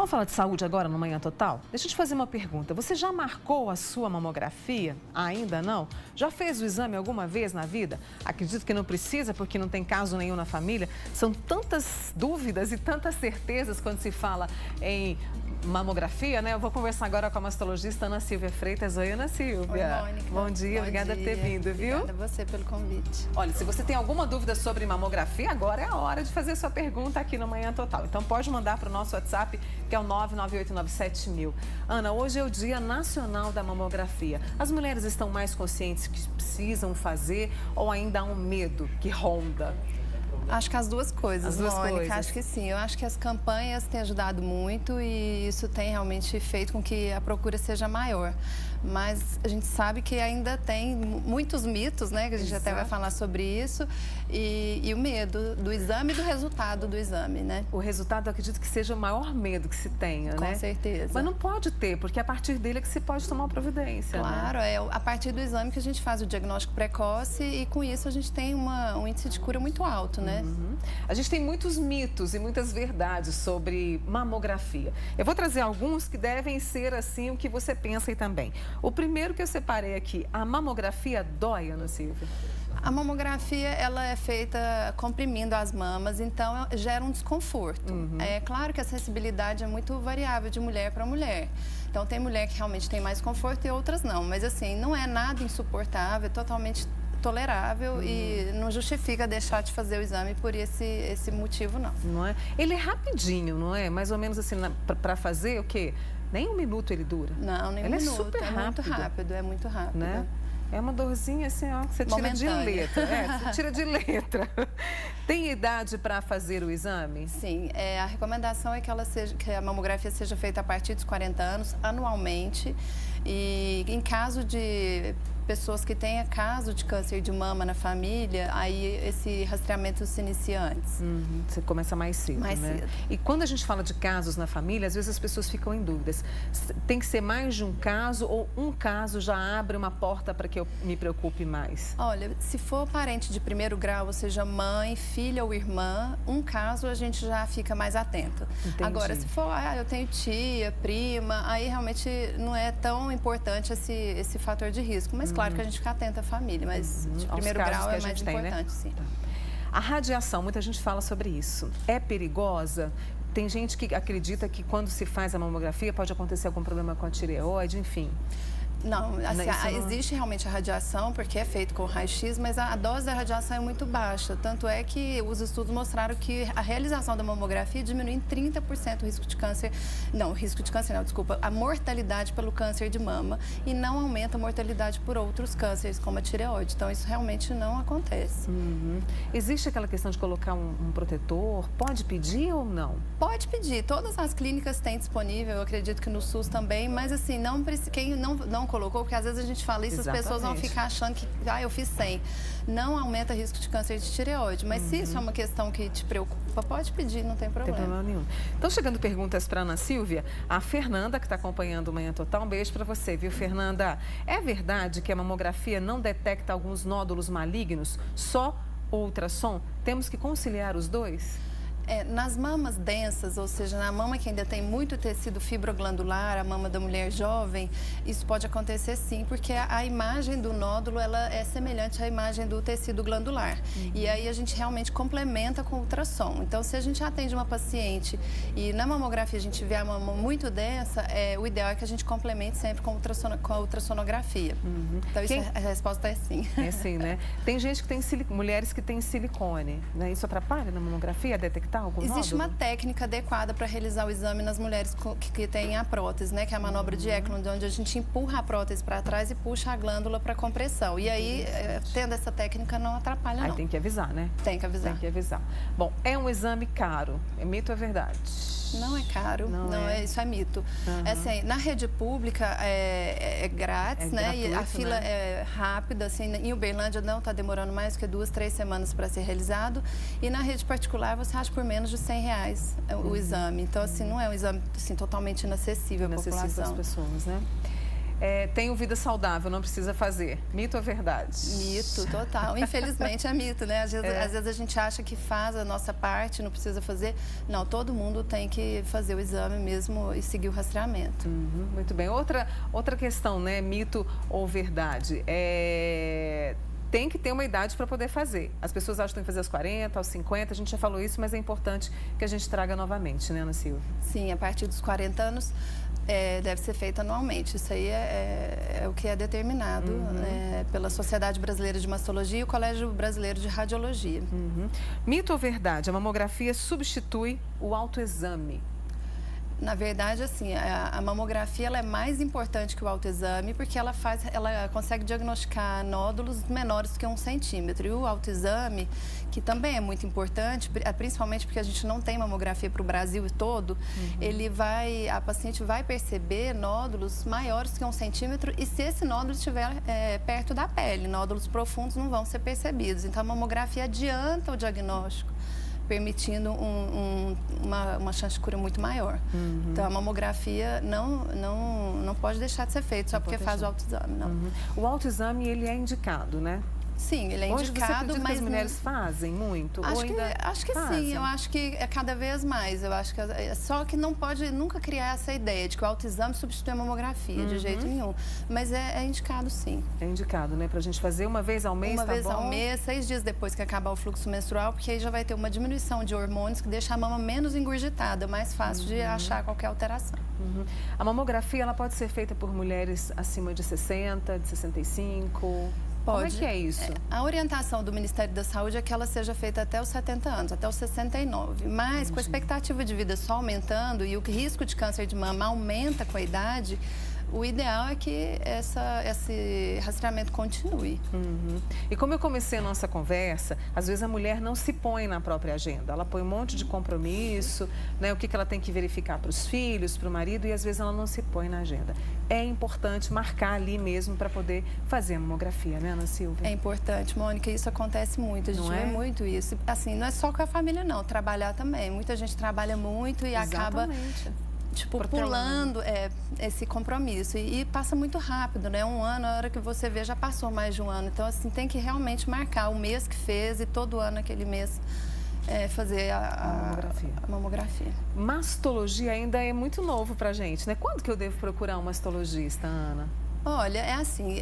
Vamos falar de saúde agora no Manhã Total? Deixa eu te fazer uma pergunta. Você já marcou a sua mamografia? Ainda não? Já fez o exame alguma vez na vida? Acredito que não precisa, porque não tem caso nenhum na família. São tantas dúvidas e tantas certezas quando se fala em mamografia, né? Eu vou conversar agora com a mastologista Ana Silvia Freitas. Oi, Ana Silvia. Oi, Mônica. Bom dia, obrigada por ter vindo, viu? Obrigada a você pelo convite. Olha, se você tem alguma dúvida sobre mamografia, agora é a hora de fazer sua pergunta aqui no Manhã Total. Então pode mandar para o nosso WhatsApp, que é o 99897.000. Ana, hoje é o Dia Nacional da Mamografia. As mulheres estão mais conscientes que precisam fazer ou ainda há um medo que ronda? Acho que as duas coisas, Mônica. Coisas. Acho que sim. Eu acho que as campanhas têm ajudado muito e isso tem realmente feito com que a procura seja maior. Mas a gente sabe que ainda tem muitos mitos, né? Que a gente até vai falar sobre isso. E o medo do exame e do resultado do exame, né? O resultado, eu acredito que seja o maior medo que se tenha, né? Com certeza. Mas não pode ter, porque é a partir dele é que se pode tomar uma providência, claro, né? É a partir do exame que a gente faz o diagnóstico precoce e com isso a gente tem um índice de cura muito alto, né? Uhum. A gente tem muitos mitos e muitas verdades sobre mamografia. Eu vou trazer alguns que devem ser assim o que você pensa aí também. O primeiro que eu separei aqui, a mamografia dói, Ana Silvia? A mamografia, ela é feita comprimindo as mamas, então gera um desconforto. É claro que a sensibilidade é muito variável de mulher para mulher. Então, tem mulher que realmente tem mais conforto e outras não. Mas, assim, não é nada insuportável, é totalmente tolerável e não justifica deixar de fazer o exame por esse motivo, não. Não é? Ele é rapidinho, não é? Mais ou menos assim, para fazer o quê? Nem um minuto ele dura. Não, nem um minuto. Ele é super rápido. É muito rápido. Né? É uma dorzinha assim, ó, que você tira de letra. Você tira de letra. Tem idade para fazer o exame? Sim, a recomendação é que a mamografia seja feita a partir dos 40 anos, anualmente. E em caso de pessoas que tenham caso de câncer de mama na família, aí esse rastreamento se inicia antes. Você começa mais cedo, né? Cedo. E quando a gente fala de casos na família, às vezes as pessoas ficam em dúvidas. Tem que ser mais de um caso ou um caso já abre uma porta para que eu me preocupe mais? Olha, se for parente de primeiro grau, ou seja, mãe, filha ou irmã, um caso a gente já fica mais atento. Entendi. Agora, se for, eu tenho tia, prima, aí realmente não é tão importante esse fator de risco. Mas claro que a gente fica atenta à família, mas de primeiro grau é mais importante, né? Sim. Tá. A radiação, muita gente fala sobre isso. É perigosa? Tem gente que acredita que quando se faz a mamografia pode acontecer algum problema com a tireoide, enfim. Não, assim, existe realmente a radiação, porque é feito com raio-x, mas a dose da radiação é muito baixa. Tanto é que os estudos mostraram que a realização da mamografia diminui em 30% o risco de câncer. Não, desculpa, a mortalidade pelo câncer de mama e não aumenta a mortalidade por outros cânceres, como a tireoide. Então, isso realmente não acontece. Existe aquela questão de colocar um protetor? Pode pedir ou não? Pode pedir. Todas as clínicas têm disponível, eu acredito que no SUS também, mas assim, quem não colocou, porque às vezes a gente fala isso, Exatamente. As pessoas vão ficar achando que, eu fiz 100. Não aumenta risco de câncer de tireoide, mas se isso é uma questão que te preocupa, pode pedir, não tem problema. Não tem problema nenhum. Então, chegando perguntas para Ana Silvia, a Fernanda, que está acompanhando o Manhã Total, um beijo para você, viu, Fernanda? É verdade que a mamografia não detecta alguns nódulos malignos, só o ultrassom? Temos que conciliar os dois? Nas mamas densas, ou seja, na mama que ainda tem muito tecido fibroglandular, a mama da mulher jovem, isso pode acontecer sim, porque a imagem do nódulo ela é semelhante à imagem do tecido glandular. E aí a gente realmente complementa com o ultrassom. Então, se a gente atende uma paciente e na mamografia a gente vê a mama muito densa, o ideal é que a gente complemente sempre com a ultrassonografia. Então, a resposta é sim. É sim, né? Tem gente que tem mulheres que têm silicone, né? Isso atrapalha na mamografia, detectar algum Existe nódulo? uma técnica adequada para realizar o exame nas mulheres que têm a prótese, né? Que é a manobra de Eklund, onde a gente empurra a prótese para trás e puxa a glândula para compressão. E aí, tendo essa técnica, não atrapalha, não. Aí tem que avisar, né? Tem que avisar. Tem que avisar. Bom, é um exame caro. É mito ou é verdade? Não é caro, isso é mito. Assim, na rede pública é grátis, né? Gratuito, e a fila é rápida, assim, em Uberlândia não está demorando mais do que 2, 3 semanas para ser realizado. E na rede particular você acha por menos de R$100 o exame. Então, assim, não é um exame assim, totalmente inacessível à população. Para as pessoas, né? tenho vida saudável, não precisa fazer. Mito ou verdade? Mito, total. Infelizmente é mito, né? Às vezes a gente acha que faz a nossa parte, não precisa fazer. Não, todo mundo tem que fazer o exame mesmo e seguir o rastreamento. Muito bem. Outra questão, né? Mito ou verdade? Tem que ter uma idade para poder fazer. As pessoas acham que tem que fazer aos 40, aos 50, a gente já falou isso, mas é importante que a gente traga novamente, né, Ana Silvia? Sim, a partir dos 40 anos deve ser feito anualmente. Isso aí é o que é determinado pela Sociedade Brasileira de Mastologia e o Colégio Brasileiro de Radiologia. Mito ou verdade? A mamografia substitui o autoexame? Na verdade, assim, a mamografia ela é mais importante que o autoexame porque ela consegue diagnosticar nódulos menores que 1 centímetro. E o autoexame, que também é muito importante, principalmente porque a gente não tem mamografia para o Brasil todo, a paciente vai perceber nódulos maiores que 1 centímetro e se esse nódulo estiver perto da pele, nódulos profundos não vão ser percebidos. Então, a mamografia adianta o diagnóstico, permitindo uma chance de cura muito maior. Então, a mamografia não pode deixar de ser feita só porque faz o autoexame, não. O autoexame, ele é indicado, né? Sim, ele é Hoje indicado, mas as mulheres fazem muito? Acho que sim, eu acho que é cada vez mais. Eu acho que só que não pode nunca criar essa ideia de que o autoexame substitui a mamografia, de jeito nenhum. Mas é indicado, sim. É indicado, né? Pra gente fazer uma vez ao mês, Uma vez ao mês, 6 dias depois que acabar o fluxo menstrual, porque aí já vai ter uma diminuição de hormônios que deixa a mama menos engurgitada, mais fácil de achar qualquer alteração. A mamografia, ela pode ser feita por mulheres acima de 60, de 65? Pode. Como é que é isso? A orientação do Ministério da Saúde é que ela seja feita até os 70 anos, até os 69. Mas com a expectativa de vida só aumentando e o risco de câncer de mama aumenta com a idade, o ideal é que esse rastreamento continue. E como eu comecei a nossa conversa, às vezes a mulher não se põe na própria agenda. Ela põe um monte de compromisso, né? O que ela tem que verificar para os filhos, para o marido, e às vezes ela não se põe na agenda. É importante marcar ali mesmo para poder fazer a mamografia, né, Ana Silvia? É importante, Mônica, isso acontece muito, a gente vê muito isso. Assim, não é só com a família, não, trabalhar também. Muita gente trabalha muito e acaba pulando esse compromisso. E passa muito rápido, né? Um ano, a hora que você vê, já passou mais de um ano. Então, assim, tem que realmente marcar o mês que fez e todo ano, aquele mês, fazer a mamografia. Mastologia ainda é muito novo pra gente, né? Quando que eu devo procurar um mastologista, Ana? Olha, é assim,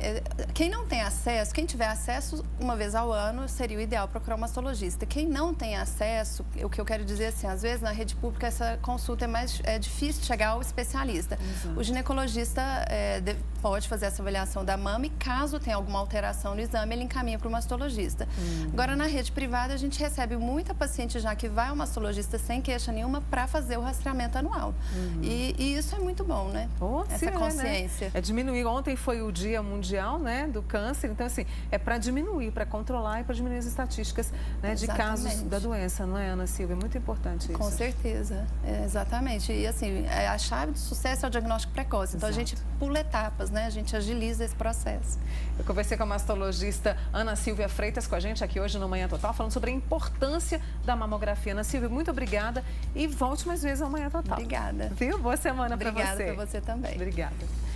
quem não tem acesso, quem tiver acesso uma vez ao ano, seria o ideal procurar um mastologista. Quem não tem acesso, o que eu quero dizer assim, às vezes na rede pública essa consulta é difícil chegar ao especialista. O ginecologista pode fazer essa avaliação da mama e caso tenha alguma alteração no exame, ele encaminha para o mastologista. Agora, na rede privada, a gente recebe muita paciente já que vai ao mastologista sem queixa nenhuma para fazer o rastreamento anual. E isso é muito bom, né? Essa consciência. Né? É diminuir. Ontem foi o Dia Mundial, né, do Câncer, então assim, é para diminuir, para controlar e para diminuir as estatísticas, né, de casos da doença, não é, Ana Silvia? É muito importante isso. Com certeza, exatamente. E assim, a chave do sucesso é o diagnóstico precoce, então a gente pula etapas, né, a gente agiliza esse processo. Eu conversei com a mastologista Ana Silvia Freitas com a gente aqui hoje no Manhã Total, falando sobre a importância da mamografia. Ana Silvia, muito obrigada e volte mais vezes ao Manhã Total. Obrigada. Viu? Boa semana para você. Obrigada para você também. Obrigada.